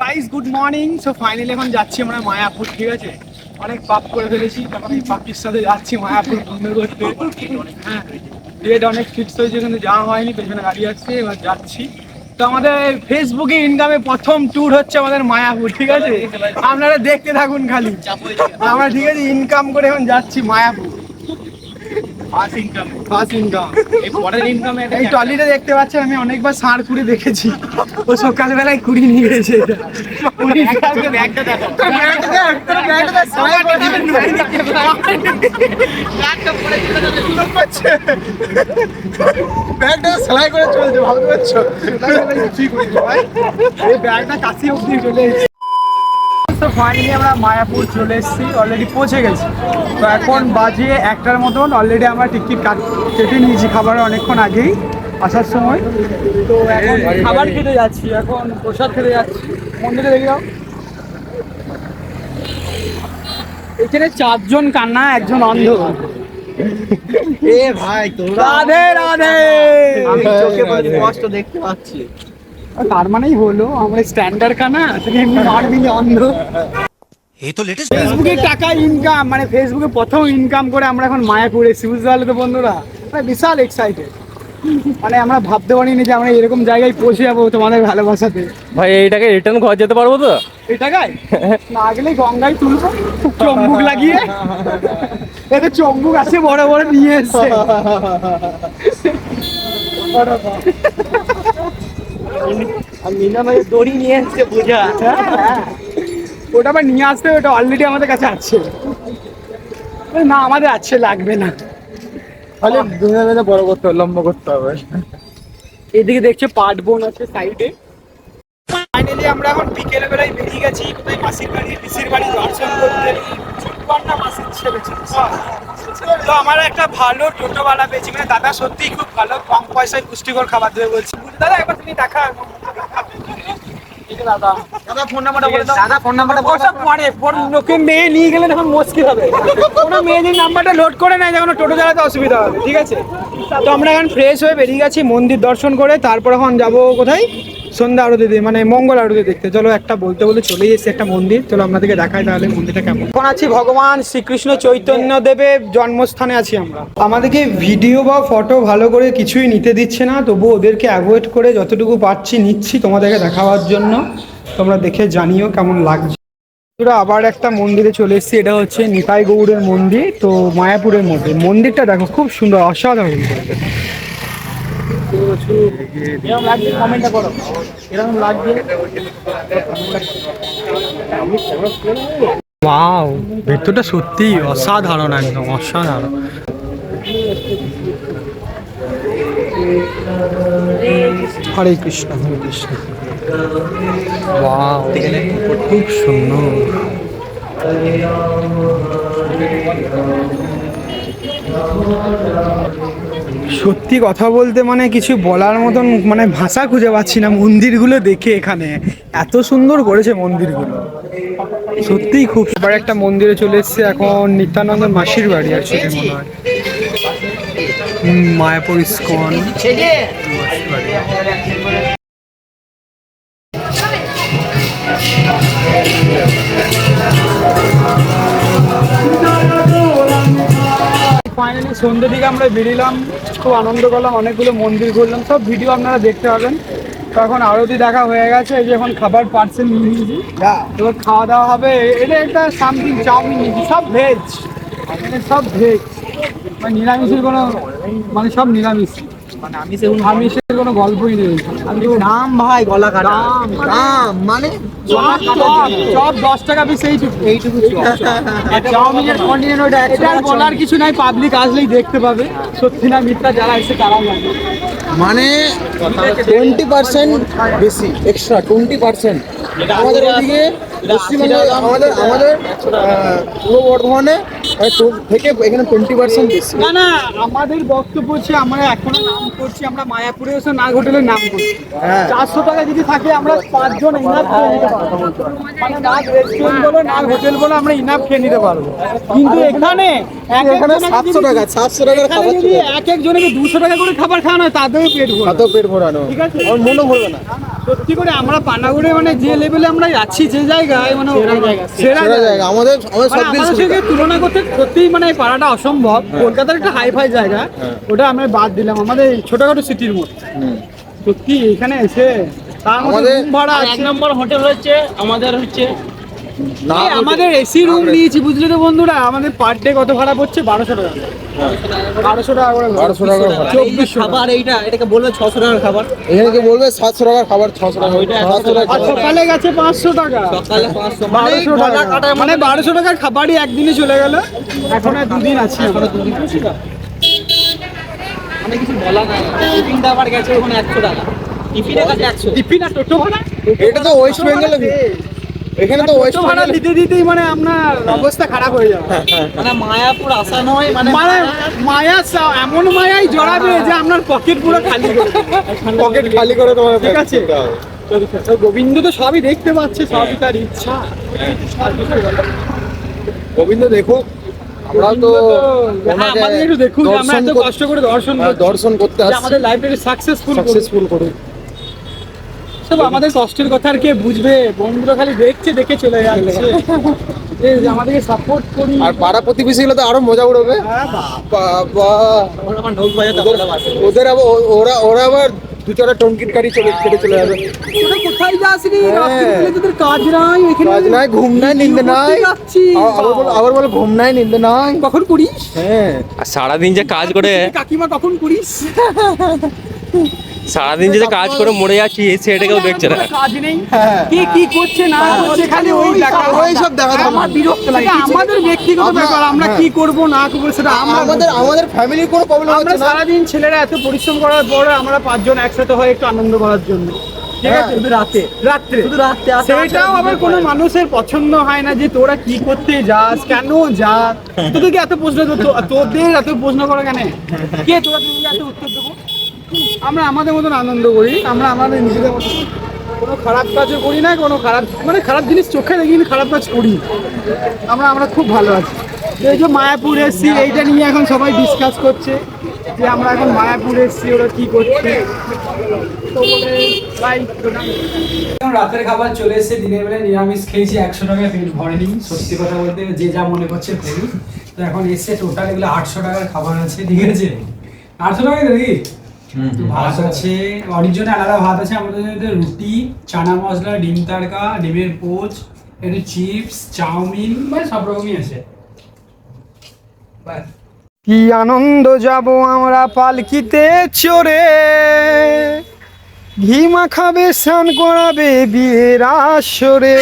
Guys good morning. So finally এখন যাচ্ছি আমরা মায়াপুর, ঠিক আছে? অনেক পাপ করে ফেলেছি, তখন এই পাপির সাথে যাচ্ছি মায়াপুর বন্ধ করতে। হ্যাঁ, ডেট অনেক ফিক্স হয়েছে কিন্তু যাওয়া হয়নি, পেছনে গাড়ি আসছে, এবার যাচ্ছি। তো আমাদের ফেসবুকে ইনকামে প্রথম ট্যুর হচ্ছে আমাদের মায়াপুর, ঠিক আছে? আপনারা দেখতে থাকুন খালি। আমরা ঠিক আছে ইনকাম করে এখন যাচ্ছি মায়াপুর। এই ট্রলিটা দেখতে পাচ্ছেন, আমি অনেকবার ষাঁড় কুড়ি দেখেছি। ও সকালবেলায় কুড়ি নিয়ে গেছে। সেলাই করে চলছে, ভালো করছো। ব্যাগটা কাশি অব্দি চলে এসেছে। তো ফাইনালি আমরা মায়াপুর চলে এসেছি, অলরেডি পৌঁছে গেছি। তো এখন বাজে 1টার মতন, অলরেডি আমরা টিকিট কেটে নিয়েছি খাবারের অনেকক্ষণ আগেই আসার সময়। তো এখন খাবার খেতে যাচ্ছি, এখন প্রসাদ খেতে যাচ্ছি। মন্দিরে দেখে যাও, এখানে 4 জন কান্না, 1 জন অন্ধ। এ ভাই রাধে রাধে। আমি চোখে স্পষ্ট দেখতে পাচ্ছি। তার মানেই হলো আমরা স্ট্যান্ডার্ড কানা, তুমি এমনি নর্মালি অন্ধ। এই তো লেটেস্ট ফেসবুকে টাকা ইনকাম, মানে ফেসবুকে প্রথম ইনকাম করে আমরা এখন মায়াপুর এসেছি, বুঝতে পারলে তো বন্ধুরা? বিশাল এক্সাইটেড, মানে আমরা ভাবতে পারিনি যে আমরা এরকম জায়গায় পৌঁছে যাবো তোমাদের ভালোবাসাতে। ভাই এইটাকে রিটার্ন ঘর যেতে পারবো তো? এই টাকায় না গেলে গঙ্গায় তুলবো চম্বুক লাগিয়ে। এতে চম্বুক আছে বড় বড় নিয়ে এসছে। মিনা ভাই দড়ি নিয়ে এসছে বোঝা। ওটা আবার নিয়ে আসতে, ওটা অলরেডি আমাদের কাছে আছে। না আমাদের আছে, লাগবে না। তাহলে দুনিয়া মিলে বড় করতে হবে, লম্বা করতে হবে। এদিকে দেখছো পাট বোন আছে সাইডে। ফাইনালি আমরা এখন বিকেল বেলায় বেরিয়ে গেছি কোথায় মাসির বাড়ি, পিসির বাড়ি দর্শন করতে। ছোট্ট মাসির ছেলে ছিল। তো আমার একটা ভালো টোটোওয়ালা পেয়েছি, মানে দাদা সত্যিই খুব ভালো, কম পয়সায় পুষ্টিকর খাবার দেবে বলছি। দাদা একবার তুমি দেখা দাদা ফোন নাম্বারটা বলে দাও। দাদা ফোন নাম্বারটা বসা পরে লোকে মেয়ে নিয়ে গেলে তখন মুশকিল হবে। কোনো মেয়ে যদি নাম্বারটা লোড করে নেয় যখন টোটো চালাতে অসুবিধা হবে, ঠিক আছে? তো আমরা এখন ফ্রেশ হয়ে বেরিয়ে গেছি মন্দির দর্শন করে, তারপর এখন যাবো কোথায় সন্ধ্যা আরতি দিয়ে, মানে মঙ্গল আরতি দেখতে। চলো একটা বলতে বলতে চলেই এসেছে একটা মন্দির, চলো আপনাদেরকে দেখাই তাহলে মন্দিরটা কেমন। এখন আছি ভগবান শ্রীকৃষ্ণ চৈতন্য দেবের জন্মস্থানে আছি আমরা। আমাদেরকে ভিডিও বা ফটো ভালো করে কিছুই নিতে দিচ্ছে না, তবু ওদেরকে অ্যাভয়েড করে যতটুকু পারছি নিচ্ছি তোমাদেরকে দেখাবার জন্য। তোমরা দেখে জানিও কেমন লাগছে। আমরা আবার একটা মন্দিরে চলে এসেছি, এটা হচ্ছে নিতাই গৌড়ের মন্দির। তো মায়াপুরের মধ্যে মন্দিরটা দেখো, খুব সুন্দর, অসাধারণ। এরকম লাগছে কমেন্টটা করো, এরকম লাগছে। ওয়াও, ভেতরটা সত্যি অসাধারণ, একদম অসাধারণ। হরে কৃষ্ণ হরে কৃষ্ণ। ওয়াও, খুব সুন্দর। সত্যি কথা বলতে মানে কিছু বলার মতন মানে ভাষা খুঁজে পাচ্ছি না মন্দিরগুলো দেখে। এখানে এত সুন্দর করেছে মন্দিরগুলো, সত্যিই খুব। এবার একটা মন্দিরে চলে এসেছে, এখন নিত্যানন্দ মাসির বাড়ি আর সেটা মনে হয় মায়াপুর ইস্কন ফাইনালি সন্ধ্যের দিকে আমরা বেরিলাম, খুব আনন্দ করলাম, অনেকগুলো মন্দির ঘুরলাম, সব ভিডিও আপনারা দেখতে পাবেন। তো এখন আরতি দেখা হয়ে গেছে, এই যে এখন খাবার পার্সেল নিয়ে নিয়েছি, এবার খাওয়া দাওয়া হবে। এটা একটা সামথিং চাউমিন নিয়েছি, সব ভেজ, মানে সব ভেজ, মানে নিরামিষের কোনো, মানে সব নিরামিষ, মানে আমিষের কোনো গল্পই নেই। দাম ভাই গলা কাটা দাম, মানে সব 10 টাকা পিস, এইটুকু চাউমিনের কন্টিনেন্ট। ওটা এটা আর বলার কিছু নাই, পাবলিক আসলেই দেখতে পাবে, সত্যি না মিথ্যা যারা এসে তারা জানে। মানে 20% বেশি এক্সট্রা 20%। আমাদের ওদিকে পশ্চিমবঙ্গে আমাদের পূর্ব বর্ধমানে থেকে এখানে 20% বেশি। না না, আমাদের বক্তব্য হচ্ছে আমরা এখনো নাম করছি, আমরা মায়াপুরে এসে নাগ হোটেলের নাম করছি। 400 টাকা যদি থাকে আমরা 5 জন ইনাফ খেয়ে নিতে পারবো, মানে নাগ রেস্টুরেন্ট বলো নাগ হোটেল বলো আমরা ইনাফ খেয়ে নিতে পারবো। কিন্তু এখানে এখানে 700 টাকার খাবার যদি এক একজনকে 200 টাকা করে খাবার খাওয়ানো হয় তাতেও পেট ভরে, তাতেও পেট ভরানো, ঠিক আছে? আমার মনও ভরবে না। সত্যি করে আমরা পানাগড়ে মানে যে লেভেলে আমরা যাচ্ছি, যে জায়গায় মানে সেরা জায়গা আমাদের মানে সব দিন আমাদের সঙ্গে তুলনা করতে সত্যিই মানে এই পাড়াটা অসম্ভব। কলকাতার একটা হাই ফাই জায়গা, ওটা আমরা বাদ দিলাম, আমাদের এই ছোটখাটো সিটির মধ্যে। সত্যি এখানে এসে তার মধ্যে আমাদের room ভাড়া আছে। 1 নম্বর হোটেল হচ্ছে আমাদের হচ্ছে না এই আমাদের এসি রুম নিয়েছি, বুঝলি তো বন্ধুরা, আমাদের পার ডে কত ভাড়া পড়ছে? 1200 টাকা। 1200 টাকা করে ভাড়া। 1200 টাকা ভাড়া। 2400 খাবার এটাকে বলবে 600 টাকার খাবার। এখানে কি বলবে 700 টাকার খাবার, 600 টাকা, 700 টাকা আর সকালে গেছে 500 টাকা, সকালে 500 1200 টাকা, মানে 1200 টাকার খাবারই একদিনে চলে গেল। এখন আর 2 দিন আছি, আমরা 2 দিন আছি। মানে কিছু বলা নাই। টিফিনটা আবার গেছে ওখানে 100 টাকা। টিফিনের কাছে 100। টিফিন আর টোটো ভাড়া, এটা তো ওয়েস্ট বেঙ্গলে, এখানে তো ওয়েস্ট টোটো ভাড়া দিতে দিতেই মানে আপনার অবস্থা খারাপ হয়ে যাবে। মানে মায়াপুর আসা নয়, মানে মানে মায়া এমন মায়াই জড়াবে যে আপনার পকেট পুরো খালি করে দেবে। পকেট খালি করে তোমার ঠিক আছে? তো গোবিন্দ তো সবই দেখতে পাচ্ছে, সবই তার ইচ্ছা। আর কিছু বলার নেই। গোবিন্দ দেখুক, আমরাও তো হ্যাঁ, আমাদের একটু দেখুন যে আমরা এত কষ্ট করে দর্শন করছি, দর্শন করতে যে আসছি, আমাদের লাইফটাকে সাকসেসফুল করুক। সব আমাদের কষ্টের কথা আর কে বুঝবে? বন্ধুরা খালি দেখছে, দেখে চলে যাচ্ছে। এই যে আমাদেরকে সাপোর্ট করি। আর পাড়া প্রতিবেশী গুলো তো আরো মজা উড়বে। হ্যাঁ, বাবা, ওরা আমার ঢোক বাজাতে হবে না। ওদের আবার ওরা আবার 2-4 টঙ্কির গাড়ি কেটে চলে যাবে। তোরা কোথায় যাসনি? হ্যাঁ। রাত্রিবেলা তোদের কাজ নাই, এখানে কাজ নাই, ঘুম নাই, নিন্দে নাই, করতে যাচ্ছি। আবার বলে ঘুম নাই, নিন্দে নাই। কখন করিস? হ্যাঁ, আর সারাদিন যে কাজ করে কাকিমা কখন করিস? সারাদিন যে কাজ করে মরে যাচ্ছি সেটা কেউ দেখছে না। কাজ নেই, হ্যাঁ। কে কি করছে না করছে খালি ওই দেখা, ওই সব দেখা যাবে। আমার বিরক্ত লাগে। সেটা আমাদের ব্যক্তিগত ব্যাপার, আমরা কি করব না করব সেটা আমাদের ফ্যামিলির কোনো প্রবলেম আমরা হচ্ছে না। সারাদিন ছেলেরা এত পরিশ্রম করার পর আমরা 5 জন একসাথে হয় একটু আনন্দ করার জন্য, ঠিক আছে? শুধু রাতে শুধু রাত্রে সেটাও আবার কোনো মানুষের পছন্দ হয় না যে তোরা কি করতে যাস, কেন যাস। তোদেরকে এত প্রশ্ন তোদের এত প্রশ্ন করা কেন? কে তোরা এত উত্তর দেবো? আমরা আমাদের মতন আনন্দ করি, আমরা আমাদের নিজেদের মতন কোনো খারাপ কাজও করি না, কোনো খারাপ জিনিস চোখে দেখিনি, খারাপ কাজ করি। আমরা খুব ভালো আছি। এই যে মায়াপুর এসছি, এইটা নিয়ে এখন সবাই ডিসকাস করছে যে আমরা এখন মায়াপুর এসছি, ওরা কি করছে। তো বলে ভাই এখন রাতের খাবার চলে এসেছে, দিনের বেলায় নিরামিষ খেয়েছি, 100 টাকায় পেট ভরেনি। সত্যি কথা বলতে যে যা মনে করছে করি। তো এখন এসছে টোটাল এগুলো 800 টাকার খাবার আছে, ঠিক আছে? 800 টাকায় দেখি ভাত আছে, অনেক জন্য আলাদা ভাত আছে, আমাদের জন্য রুটি, চানা মশলা, ডিম তড়কা, ডিমের পোচ, একটু চিপস, চাউমিন, মানে সব রকমই আছে। কি আনন্দ যাব আমরা পালকিতে চড়ে, ঘি মাখাবে, স্নান করাবে বিয়ের আসরে।